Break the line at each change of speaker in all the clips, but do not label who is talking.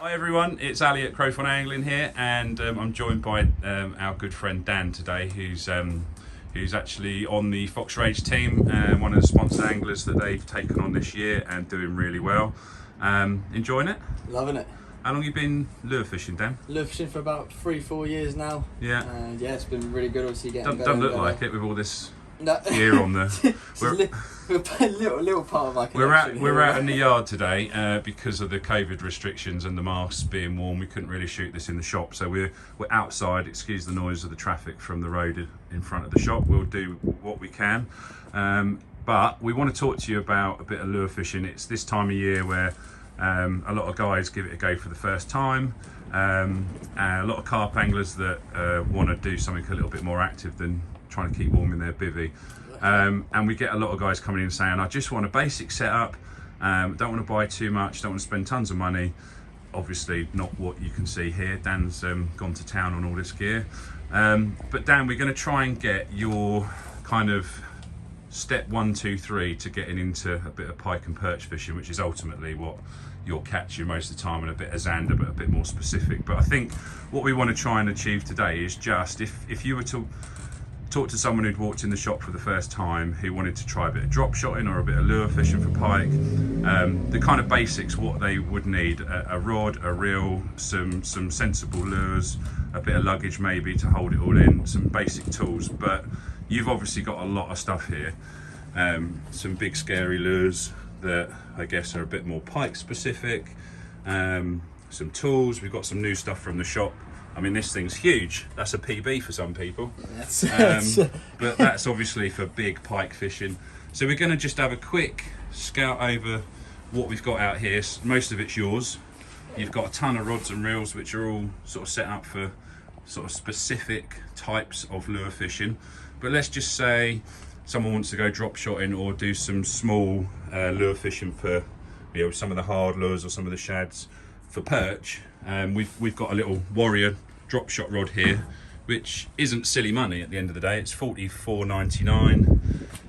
Hi everyone, it's Ali at Crowthorne Angling here, and I'm joined by our good friend Dan today, who's actually on the Fox Rage team, one of the sponsored anglers that they've taken on this year and doing really well. Enjoying it?
Loving it.
How long have you been lure fishing, Dan?
Lure fishing for about 3-4 years now.
Yeah.
And yeah, it's been really good. Obviously, getting better.
Don't look
and
like it with all this
no.
gear on the.
We're a little part of my collection.
We're out in the yard today because of the COVID restrictions and the masks being worn. We couldn't really shoot this in the shop, so we're outside. Excuse the noise of the traffic from the road in front of the shop. We'll do what we can, but we want to talk to you about a bit of lure fishing. It's this time of year where a lot of guys give it a go for the first time. And a lot of carp anglers that want to do something a little bit more active than trying to keep warm in their bivvy. And we get a lot of guys coming in saying, I just want a basic setup, don't want to buy too much, don't want to spend tons of money. Obviously not what you can see here. Dan's gone to town on all this gear. But Dan, we're going to try and get your kind of step 1, 2, 3 to getting into a bit of pike and perch fishing, which is ultimately what you'll catch you most of the time, and a bit of zander, but a bit more specific. But I think what we want to try and achieve today is just, if you were to talk to someone who'd walked in the shop for the first time, who wanted to try a bit of drop shotting or a bit of lure fishing for pike, the kind of basics, what they would need: a rod, a reel, some sensible lures, a bit of luggage maybe to hold it all in, some basic tools. But you've obviously got a lot of stuff here, some big scary lures that I guess are a bit more pike specific, some tools. We've got some new stuff from the shop. I mean, this thing's huge. That's a PB for some people. But that's obviously for big pike fishing. So we're going to just have a quick scout over what we've got out here. Most of it's yours. You've got a ton of rods and reels which are all sort of set up for sort of specific types of lure fishing. But let's just say someone wants to go drop shotting or do some small lure fishing for, you know, some of the hard lures or some of the shads for perch. We've got a little Warrior drop shot rod here, which isn't silly money at the end of the day. It's $44.99,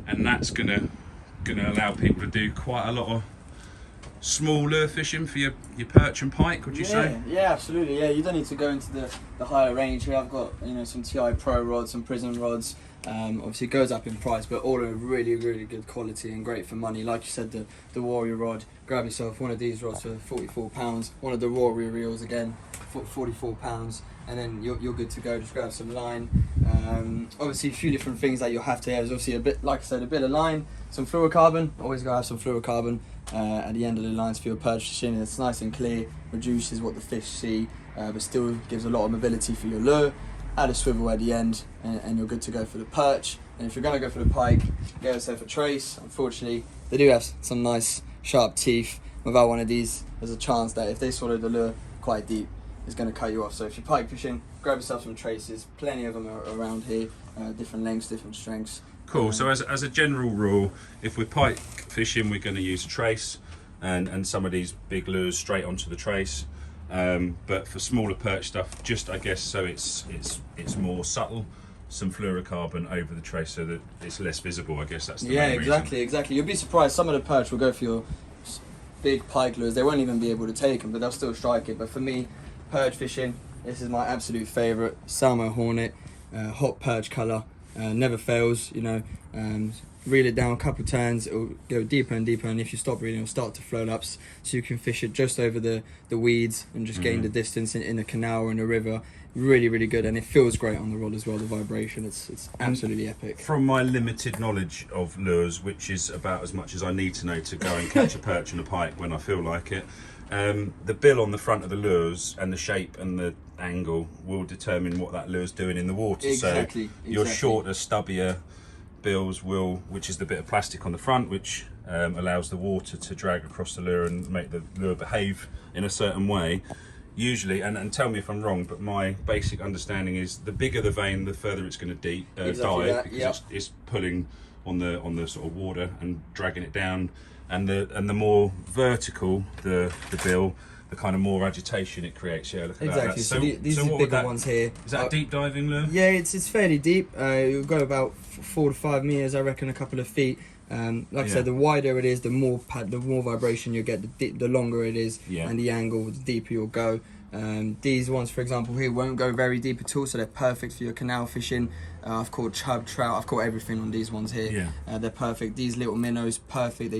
and that's gonna allow people to do quite a lot of small lure fishing for your perch and pike, would you say?
Yeah, absolutely. Yeah, you don't need to go into the higher range here. I've got, you know, some TI Pro rods, some Prism rods. Obviously it goes up in price, but all are really good quality and great for money. Like you said, the Warrior rod, grab yourself one of these rods for £44. One of the Warrior reels again, £44, and then you're good to go. Just grab some line. Obviously a few different things that you'll have to have is obviously a bit, like I said, a bit of line, some fluorocarbon. Always gotta have some fluorocarbon at the end of the lines for your perch fishing. It's nice and clear, reduces what the fish see, but still gives a lot of mobility for your lure. Add a swivel at the end, and you're good to go for the perch. And if you're going to go for the pike, go yourself a trace. Unfortunately, they do have some nice sharp teeth. Without one of these, there's a chance that if they swallow the lure quite deep, it's going to cut you off. So if you're pike fishing, grab yourself some traces. Plenty of them are around here, different lengths, different strengths.
Cool. So as a general rule, if we're pike fishing, we're going to use a trace, and some of these big lures straight onto the trace. But for smaller perch stuff, just I guess so it's more subtle, some fluorocarbon over the trace so that it's less visible. I guess that's the main reason.
Exactly. You'll be surprised. Some of the perch will go for your big pike lures. They won't even be able to take them, but they'll still strike it. But for me, perch fishing, this is my absolute favourite. Salmo Hornet, hot perch colour, never fails. You know, reel it down a couple turns, it'll go deeper and deeper, and if you stop reeling, it'll start to float up, so you can fish it just over the weeds and just gain the distance in a canal or in a river. Really good, and it feels great on the rod as well. The vibration, it's absolutely epic.
From my limited knowledge of lures, which is about as much as I need to know to go and catch a perch and a pike when I feel like it, the bill on the front of the lures and the shape and the angle will determine what that lure's doing in the water.
Exactly.
Your shorter, stubbier bills which is the bit of plastic on the front, which allows the water to drag across the lure and make the lure behave in a certain way. Usually, and tell me if I'm wrong, but my basic understanding is the bigger the vein, the further it's going to dive, because it's pulling on the sort of water and dragging it down, and the more vertical the bill, the kind of more agitation it creates. Yeah, look at that.
So these are the bigger ones here.
Is that a deep diving lure?
Yeah, it's fairly deep. You'll go about 4 to 5 meters, I reckon, a couple of feet. Like I said, the wider it is, the more vibration you get, the longer it is, and the angle, the deeper you'll go. These ones, for example, here won't go very deep at all, so they're perfect for your canal fishing. I've caught chub, trout, I've caught everything on these ones here. They're perfect. These little minnows, perfect.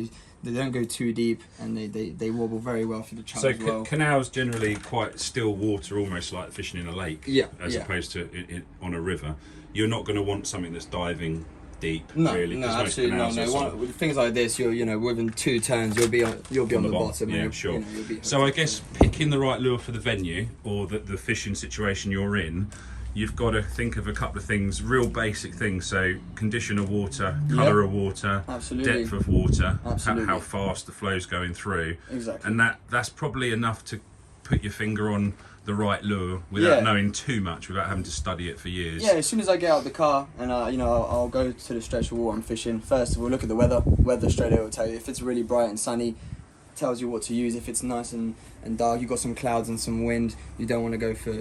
They don't go too deep, and they wobble very well for the chub as well.
So canals generally quite still water, almost like fishing in a lake, as opposed to on a river. You're not going to want something that's diving deep, really.
No, absolutely not. No. With things like this, within 2 turns, you'll be on the bottom.
Yeah, sure. So I guess picking the right lure for the venue or the fishing situation you're in, you've got to think of a couple of things, real basic things. So condition of water, colour of water, depth of water, how fast the flow's going through.
Exactly.
And that's probably enough to put your finger on the right lure without knowing too much, without having to study it for years.
Yeah, as soon as I get out of the car and I'll go to the stretch of water I'm fishing. First of all, look at the weather. Weather straight away will tell you. If it's really bright and sunny, tells you what to use. If it's nice and dark, you've got some clouds and some wind, you don't want to go for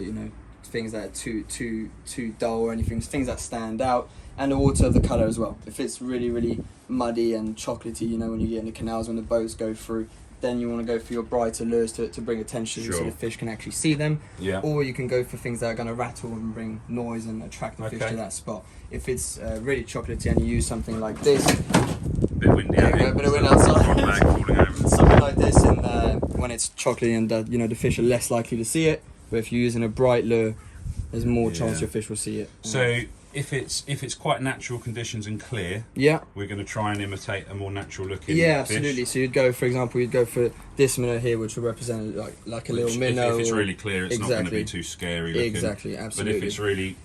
things that are too dull or anything. Things that stand out. And the water, the colour as well. If it's really, really muddy and chocolatey, when you get in the canals, when the boats go through, then you want to go for your brighter lures to bring attention so the fish can actually see them. Or you can go for things that are going to rattle and bring noise and attract the fish to that spot. If it's really chocolatey and you use something like this,
bit windy,
a bit of wind outside.
Falling over.
Something like this, and when it's chocolatey and the fish are less likely to see it. But if you're using a bright lure, there's more chance your fish will see it.
So if it's quite natural conditions and clear, we're going to try and imitate a more natural looking fish.
Absolutely. So you'd go, for example, for this minnow here, which will represent like a little minnow.
If it's really clear, it's not going to be too scary looking.
Exactly, absolutely.
But if it's really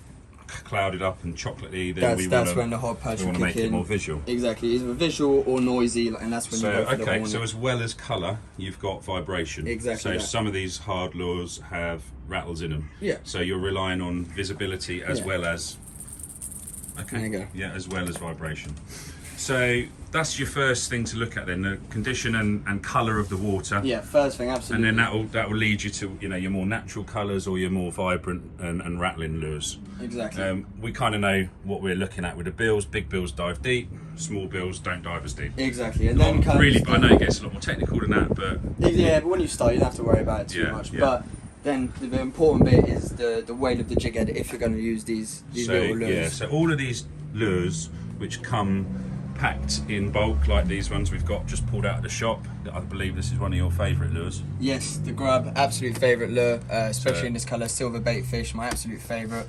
clouded up and chocolatey, then that's
when the hot perch will kick in.
Make it more visual.
Exactly, either visual or noisy, and that's when you go for the horn.
So as well as colour, you've got vibration.
Exactly.
So some of these hard lures have rattles in them. So you're relying on visibility as well as
there you go.
as well as vibration. So that's your first thing to look at then, the condition and colour of the water.
First thing, absolutely.
And then that will lead you to your more natural colours or your more vibrant and rattling lures.
Exactly.
We kind of know what we're looking at with the bills. Big bills dive deep, small bills don't dive as deep.
Exactly. And then
I know it gets a lot more technical than that, but
but when you start, you don't have to worry about it too much. But then the important bit is the weight of the jig head if you're going to use these little lures.
So all of these lures which come packed in bulk, like these ones we've got just pulled out of the shop. I believe this is one of your favourite lures.
Yes, the Grub, absolute favourite lure, especially in this colour, silver bait fish, my absolute favourite.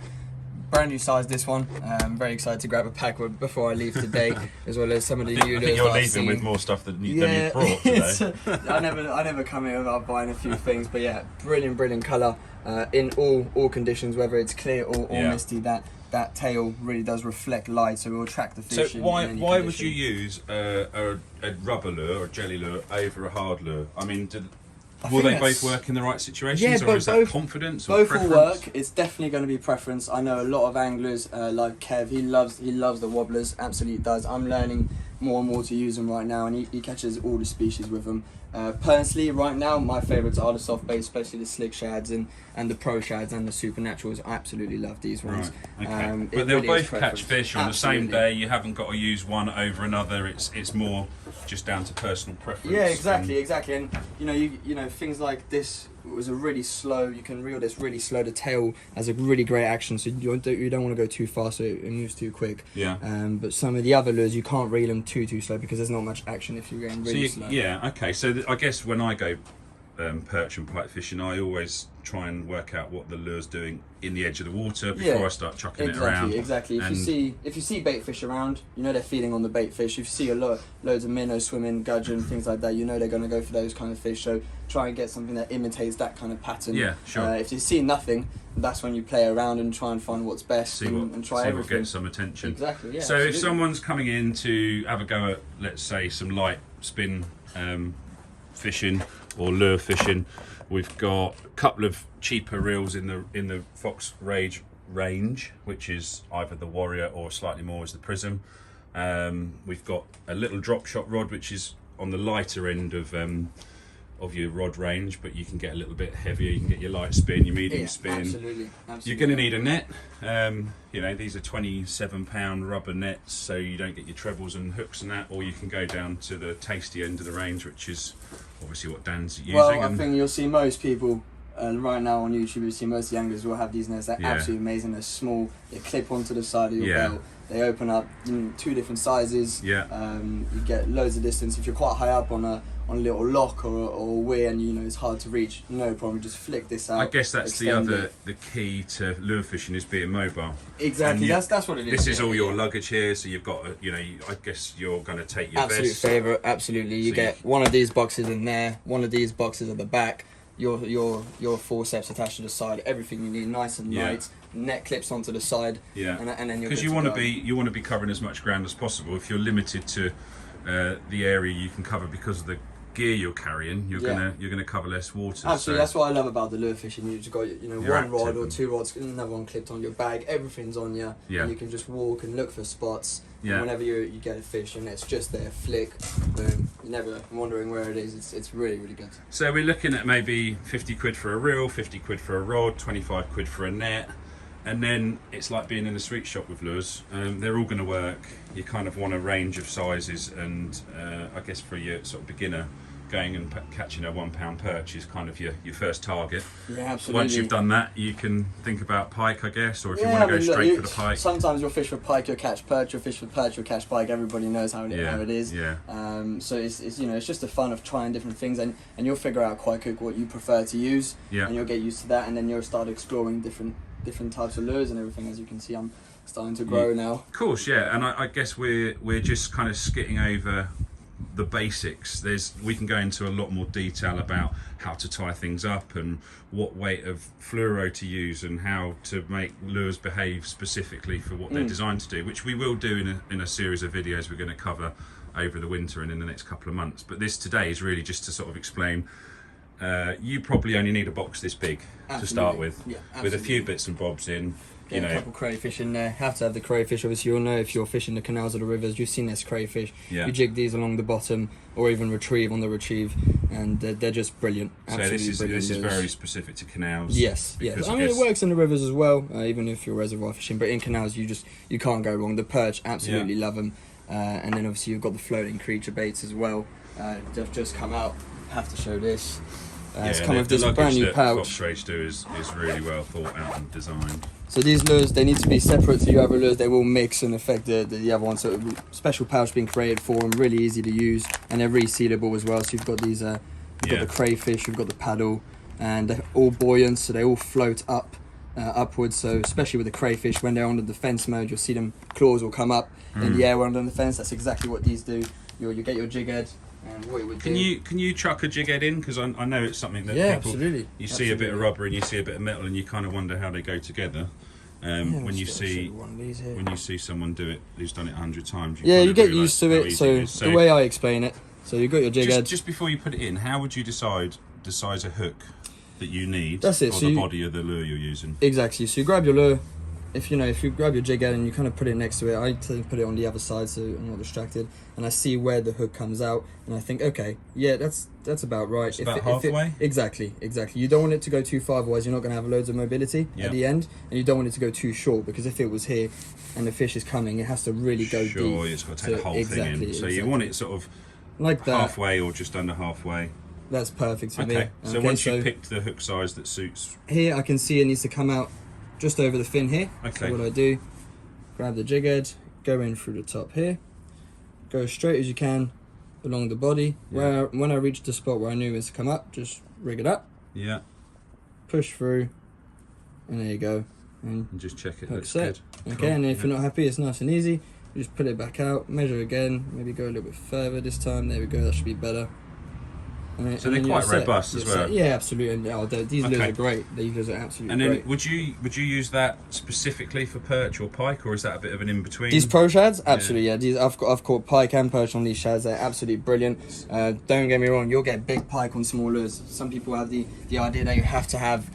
Brand new size, this one. I'm very excited to grab a pack before I leave today, as well as some of the new lures.
I think you're leaving with more stuff than you brought today.
I never come here without buying a few things, but brilliant colour in all conditions, whether it's clear or misty. That tail really does reflect light, so it will attract the fish.
So why would you use a rubber lure or a jelly lure over a hard lure? I mean, will they both work in the right situations, or is that confidence or preference?
Both will work. It's definitely going to be preference. I know a lot of anglers like Kev. He loves the wobblers. Absolutely does. I'm learning more and more to use them right now, and he catches all the species with them. Personally, right now, my favourites are the soft baits, especially the slick shads and the pro shads and the supernaturals. I absolutely love these ones.
Right. Okay. But they'll both catch fish on the same day. You haven't got to use one over another. It's more just down to personal preference.
Yeah, exactly. And you know things like this was a really slow. You can reel this really slow. The tail has a really great action, so you don't want to go too fast, so it moves too quick. But some of the other lures you can't reel them too slow because there's not much action if you're going really slow.
Okay. So I guess when I go perch and pike fishing, I always try and work out what the lure's doing in the edge of the water before I start chucking it around.
Exactly. If you see bait fish around, they're feeding on the bait fish. If you see loads of minnows swimming, gudgeon, things like that, they're going to go for those kind of fish. So try and get something that imitates that kind of pattern.
Yeah, sure.
If you see nothing, that's when you play around and try and find what's best and try everything.
What gets some attention.
Exactly. Yeah.
So
absolutely.
if someone's coming in to have a go at, let's say, some light spin fishing or lure fishing, we've got a couple of cheaper reels in the Fox Rage range, which is either the Warrior or slightly more as the Prism. We've got a little drop shot rod, which is on the lighter end of of your rod range, but you can get a little bit heavier. You can get your light spin, your medium spin.
Absolutely.
You're going to need a net. You know, these are 27-pound rubber nets, so you don't get your trebles and hooks and that. Or you can go down to the tasty end of the range, which is obviously what Dan's using.
Well, I think you'll see most people right now on YouTube. You see most anglers will have these nets. They're absolutely amazing. They're small. They clip onto the side of your belt. They open up in 2 different sizes. You get loads of distance. If you're quite high up on a little lock or weir, and you know it's hard to reach, no problem, just flick this out.
I guess that's the key to lure fishing, is being mobile.
Exactly, that's what it is.
This is all your luggage here, so you've got I guess you're going to take your
absolute
best.
favourite. Absolutely, you get one of these boxes in there, one of these boxes at the back, your forceps attached to the side, everything you need nice and light. Net clips onto the side, and then you're, because you want
to be covering as much ground as possible. If you're limited to the area you can cover because of the gear you're carrying, you're gonna cover less water.
Absolutely, that's what I love about the lure fishing. You just got one rod or 2 rods, another one clipped on your bag. Everything's on you, and you can just walk and look for spots. And whenever you get a fish and it's just there, flick, boom. You're never wondering where it is. It's really, really good.
So we're looking at maybe 50 quid for a reel, 50 quid for a rod, 25 quid for a net. And then it's like being in a sweet shop with lures. They're all going to work. You kind of want a range of sizes, and I guess for your sort of beginner, going and catching a 1 pound perch is kind of your first target.
Yeah, absolutely.
Once you've done that, you can think about pike, I guess, or if you want to go straight for the pike.
Sometimes you'll fish for pike, you'll catch perch. You'll fish for perch, you'll catch pike. Everybody knows how it is. So it's it's just the fun of trying different things, and you'll figure out quite quick what you prefer to use, and you'll get used to that, and then you'll start exploring different types of lures and everything. As you can see, I'm starting to grow now.
Of course, and I guess we're just kind of skitting over the basics. We can go into a lot more detail about how to tie things up and what weight of fluoro to use and how to make lures behave specifically for what they're designed to do, which we will do in a series of videos we're going to cover over the winter and in the next couple of months. But this today is really just to sort of explain. You probably only need a box this big to start with a few bits and bobs in.
Get a couple crayfish in there. Have to have the crayfish. Obviously, you'll know if you're fishing the canals or the rivers. You've seen this crayfish. You jig these along the bottom, or even retrieve on the retrieve, and they're just brilliant. Absolutely
so this is very specific to canals.
Yes. I mean, it works in the rivers as well, even if you're reservoir fishing. But in canals, you can't go wrong. The perch, absolutely love them. And then obviously you've got the floating creature baits as well. They've just come out. Have to show this. It's come with this brand new pouch.
Rage do is really well thought out and designed.
So these lures, they need to be separate to your other lures. They will mix and affect the other one. So special pouch being created for them, really easy to use, and they're resealable as well. So you've got these, you've got the crayfish, you've got the paddle, and they're all buoyant, so they all float up, upwards. So especially with the crayfish, when they're on the defense mode, you'll see them claws will come up in the air when they're on the fence. That's exactly what these do. You get your jig head. And what it would
can you chuck a jig head in? Because I know it's something that people see a bit of rubber and you see a bit of metal and you kind of wonder how they go together. When you see someone do it who's done it 100 times,
you get used to it. So the way I explain it, so you've got your jig head.
Just before you put it in, how would you decide the size of hook that you need?
That's it.
Or the body of the lure you're using?
Exactly. So you grab your lure. If you grab your jig head and you kind of put it next to it, I tend to put it on the other side so I'm not distracted, and I see where the hook comes out, and I think, okay, that's about right.
It's about halfway?
Exactly. You don't want it to go too far, otherwise you're not going to have loads of mobility at the end, and you don't want it to go too short, because if it was here and the fish is coming, it has to really go deep.
Sure, it's got to take the whole thing in. So you want it sort of
like that,
halfway or just under halfway.
That's perfect for me.
So once you've picked the hook size that suits...
Here I can see it needs to come out just over the fin here. So what I do, grab the jig head, go in through the top here, go straight as you can along the body. When I reach the spot where I knew it was to come up, just rig it up. Push through, and there you go. And
just check it.
Looks good. Okay, and if you're not happy, it's nice and easy. You just pull it back out, measure again, maybe go a little bit further this time. There we go. That should be better.
So they're quite robust as well.
Yeah, absolutely. These lures are great. These lures are absolutely great.
And then would you use that specifically for perch or pike, or is that a bit of an in between?
These pro shads, absolutely. These I've caught pike and perch on these shads. They're absolutely brilliant. Don't get me wrong. You'll get big pike on small lures. Some people have the idea that you have to have,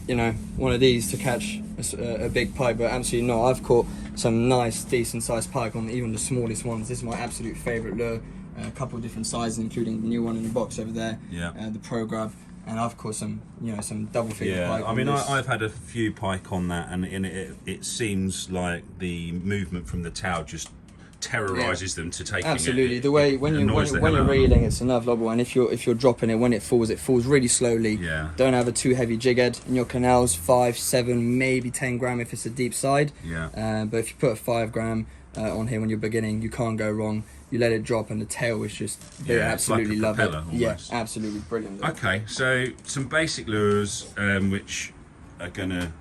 one of these to catch a big pike, but absolutely not. I've caught some nice, decent sized pike on even the smallest ones. This is my absolute favourite lure. a couple of different sizes, including the new one in the box over there, the Pro Grub. And I've caught some, some double figure pike.
I mean, I've had a few pike on that, and it seems like the movement from the tail just terrorizes them to taking
absolutely.
it.
The way when you're reeling, it's another lobble, and if you're dropping it, when it falls really slowly.
Yeah.
Don't have a too heavy jig head in your canals. 5, 7, maybe 10 gram if it's a deep side.
Yeah.
But if you put a 5 gram on here when you're beginning, you can't go wrong. You let it drop, and the tail is just absolutely
like a
love it.
almost.
Yeah, absolutely brilliant.
Okay, so some basic lures which are gonna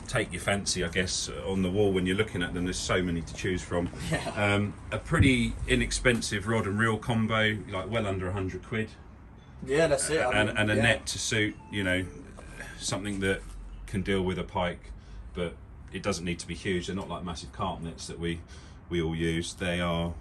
take your fancy, I guess, on the wall when you're looking at them. There's so many to choose from. A pretty inexpensive rod and reel combo, like well under 100 quid.
Yeah, that's it.
And a net to suit, something that can deal with a pike, but it doesn't need to be huge. They're not like massive carp nets that we all use. They are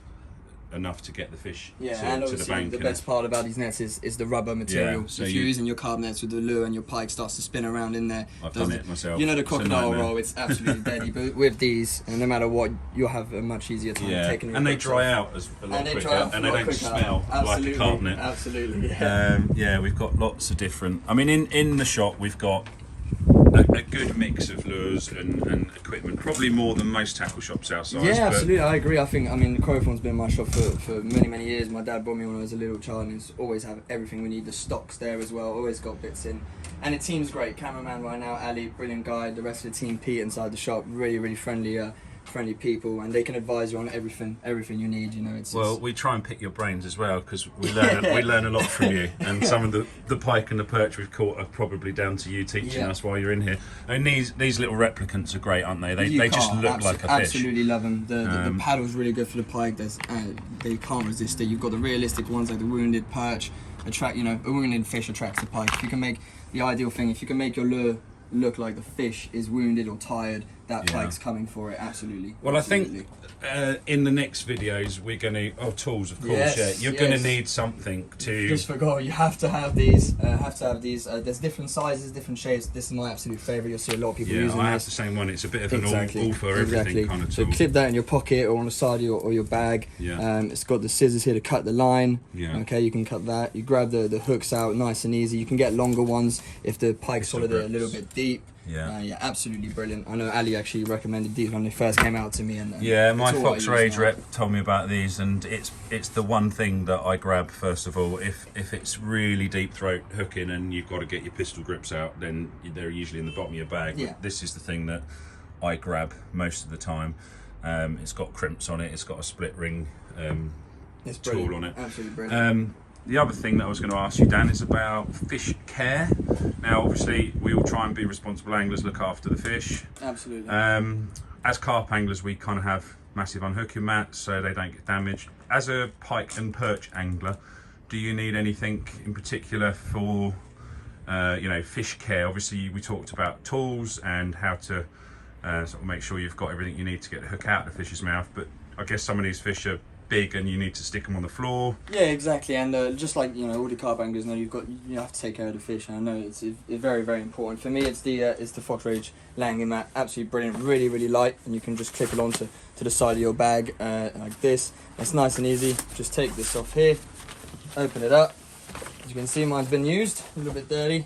enough to get the fish
and
to
obviously
the bank.
The best part about these nets is the rubber material.
So
if you're using your carp nets with the lure and your pike starts to spin around in there,
I've done it myself.
The crocodile roll, it's absolutely deadly. But with these, and no matter what, you'll have a much easier time taking it.
And they dry out a lot quicker, and they don't smell like a carp net.
Absolutely.
We've got lots of different. I mean, in the shop we've got a good mix of lures and equipment, probably more than most tackle shops our size.
Yeah, absolutely, I agree. I mean, the Crowthorne's been in my shop for many years. My dad bought me when I was a little child, and it's always have everything we need. The stocks there as well, always got bits in. And the team's great. Cameraman right now, Ali, brilliant guy. The rest of the team, Pete, inside the shop, really friendly people, and they can advise you on everything you need. We try and pick your brains as well, because we learn a lot from you, and some of the pike and the perch we've caught are probably down to you teaching us while you're in here. I mean, these little replicants are great, aren't they? They just look like a fish. Absolutely love them. The paddle's really good for the pike. They can't resist it. You've got the realistic ones like the wounded perch. A wounded fish attracts the pike. If you can make the ideal thing, if you can make your lure look like the fish is wounded or tired, that pike's coming for it. Absolutely.
Well, absolutely. I think in the next videos we're going to tools, of course. You're going to need something to
just forgot. You have to have these. There's different sizes, different shapes. This is my absolute favorite. You'll see a lot of people using
I have
this.
the same one. It's a bit of an all for everything kind of
tool. So clip that in your pocket or on the side of your bag. It's got the scissors here to cut the line. Okay, you can cut that. You grab the hooks out, nice and easy. You can get longer ones if the pike's solid a little bit deep. Absolutely brilliant. I know Ali actually recommended these when they first came out to me. And
my Fox Rage rep told me about these, and it's the one thing that I grab first of all. If it's really deep throat hooking and you've got to get your pistol grips out, then they're usually in the bottom of your bag. But this is the thing that I grab most of the time. It's got crimps on it. It's got a split ring tool on it.
Absolutely brilliant.
The other thing that I was going to ask you, Dan, is about fish care. Now, obviously, we all try and be responsible anglers, look after the fish.
Absolutely.
As carp anglers, we kind of have massive unhooking mats so they don't get damaged. As a pike and perch angler, do you need anything in particular for, fish care? Obviously, we talked about tools and how to sort of make sure you've got everything you need to get the hook out of the fish's mouth. But I guess some of these fish are big and you need to stick them on the floor.
Yeah, exactly. And just like all the carp anglers know, you have to take care of the fish. And I know it's very, very important. For me, it's the Fox Rage landing mat. Absolutely brilliant. Really light, and you can just clip it onto the side of your bag like this. It's nice and easy. Just take this off here, open it up. As you can see, mine's been used, a little bit dirty.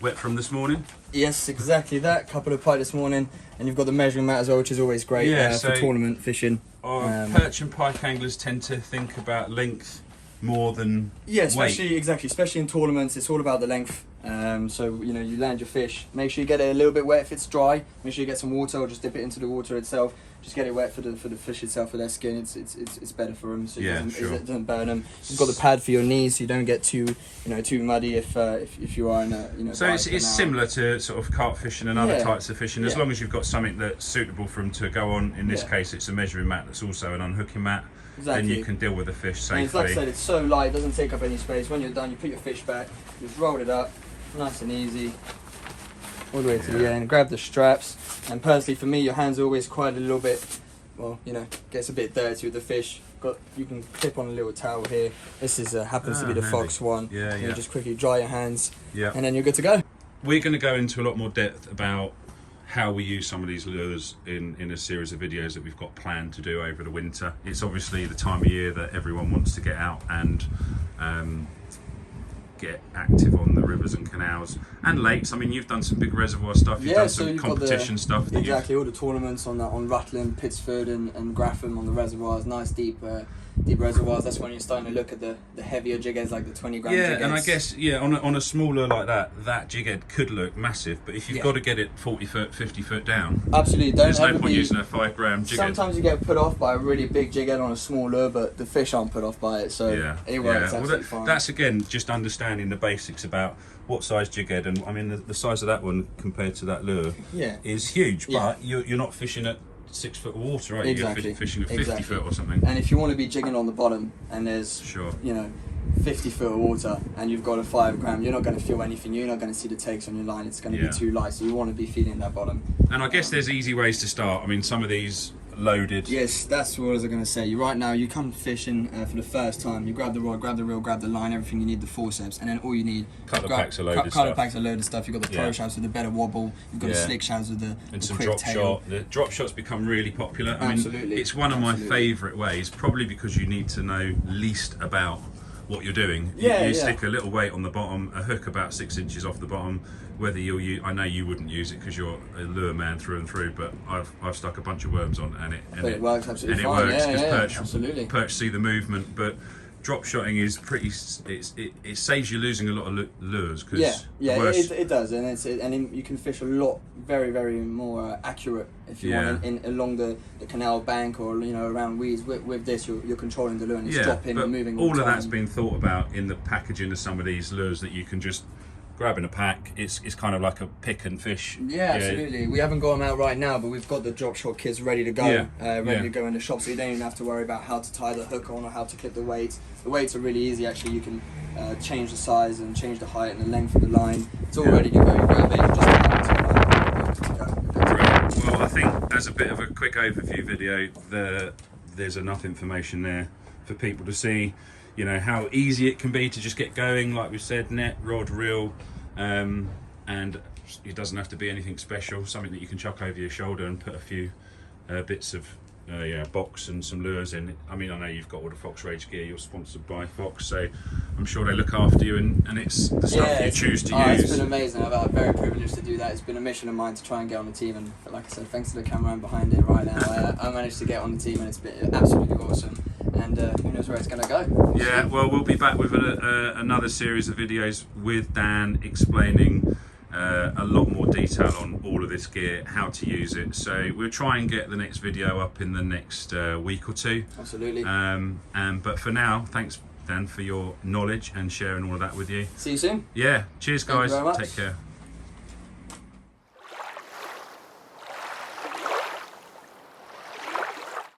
Wet from this morning?
Yes, exactly that. Couple of pike this morning, and you've got the measuring mat as well, which is always great for tournament fishing.
Perch and pike anglers tend to think about length more than
especially in tournaments. It's all about the length. So you land your fish. Make sure you get it a little bit wet if it's dry. Make sure you get some water, or just dip it into the water itself. Just get it wet for the fish itself, for their skin. It's better for them, so it doesn't burn them. You've got the pad for your knees, so you don't get too muddy if you are in a
So it's similar to sort of carp fishing and other types of fishing. As long as you've got something that's suitable for them to go on. In this case, it's a measuring mat that's also an unhooking mat. Then you can deal with the fish safely.
And like I said, it's so light, it doesn't take up any space. When you're done, you put your fish back, just roll it up, nice and easy, all the way to the end. Grab the straps, and personally for me, your hands are always quite a little bit, gets a bit dirty with the fish. You can clip on a little towel here. This is happens to be the Fox one. You just quickly dry your hands, and then you're good to go.
We're going to go into a lot more depth about how we use some of these lures in a series of videos that we've got planned to do over the winter. It's obviously the time of year that everyone wants to get out and get active on the rivers and canals and lakes. I mean, you've done some big reservoir stuff. You've done some competition stuff.
Exactly, all the tournaments on Rutland, Pittsford, and Graffham on the reservoirs. Nice deep reservoirs. That's when you're starting to look at the heavier jig heads, like the 20 gram jig heads.
And I guess on a smaller like that jig head could look massive, but if you've got to get it 40 foot, 50 foot down,
absolutely,
there's no point using a 5 gram jig head.
Sometimes you get put off by a really big jig head on a small lure, but the fish aren't put off by it, so it works absolutely fine.
That's again just understanding the basics about what size jig head, and I mean the size of that one compared to that lure is huge, but you're not fishing at 6 foot of water, right?
Exactly.
You're fishing at 50 foot or something.
And if you want to be jigging on the bottom and there's 50 foot of water and you've got a 5 gram, you're not going to feel anything. You're not going to see the takes on your line. It's going to be too light, so you want to be feeling that bottom.
And I guess there's easy ways to start. I mean, some of these loaded.
Yes, that's what I was going to say. Right now, you come fishing for the first time. You grab the rod, grab the reel, grab the line, everything you need, the forceps, and then all you need.
Couple of packs of loaded stuff.
Couple of packs of loaded stuff. You've got the pro shafts with the better wobble. You've got the slick shafts with the
some
quick
drop
tail.
shot. The drop shot's become really popular. I
Absolutely.
mean, it's one of my favourite ways, probably because you need to know least about what you're doing. You stick a little weight on the bottom, a hook about 6 inches off the bottom. Whether you'll use, I know you wouldn't use it because you're a lure man through and through, but I've stuck a bunch of worms on and it
works absolutely
fine. And it works because perch see the movement, but drop shotting is pretty. It saves you losing a lot of lures because
it does, and you can fish a lot very more accurate if you want along the canal bank or around weeds. With this, you're controlling the lure and it's dropping and moving.
All of that's been thought about in the packaging of some of these lures that you can just grab in a pack. It's kind of like a pick and fish.
Yeah, absolutely. We haven't got them out right now, but we've got the drop shot kits ready to go, to go in the shop, so you don't even have to worry about how to tie the hook on or how to clip the weights. The weights are really easy actually. You can change the size and change the height and the length of the line. It's all ready to go. You grab it, just
Great. Well, I think as a bit of a quick overview video, there's enough information there for people to see how easy it can be to just get going. Like we said, net, rod, reel, and it doesn't have to be anything special. Something that you can chuck over your shoulder and put a few bits of box and some lures in. I mean, I know you've got all the Fox Rage gear. You're sponsored by Fox, so I'm sure they look after you, and it's the stuff you choose to use.
It's been amazing. I'm very privileged to do that. It's been a mission of mine to try and get on the team, and like I said, thanks to the cameraman behind it right now, I managed to get on the team, and it's been absolutely awesome. And who knows where it's going to go.
Yeah, well, we'll be back with another series of videos with Dan explaining a lot more detail on all of this gear, how to use it. So we'll try and get the next video up in the next week or two.
Absolutely.
But for now, thanks Dan for your knowledge and sharing all of that with you.
See you soon.
Yeah, cheers guys.
Thank you very much.
Take care.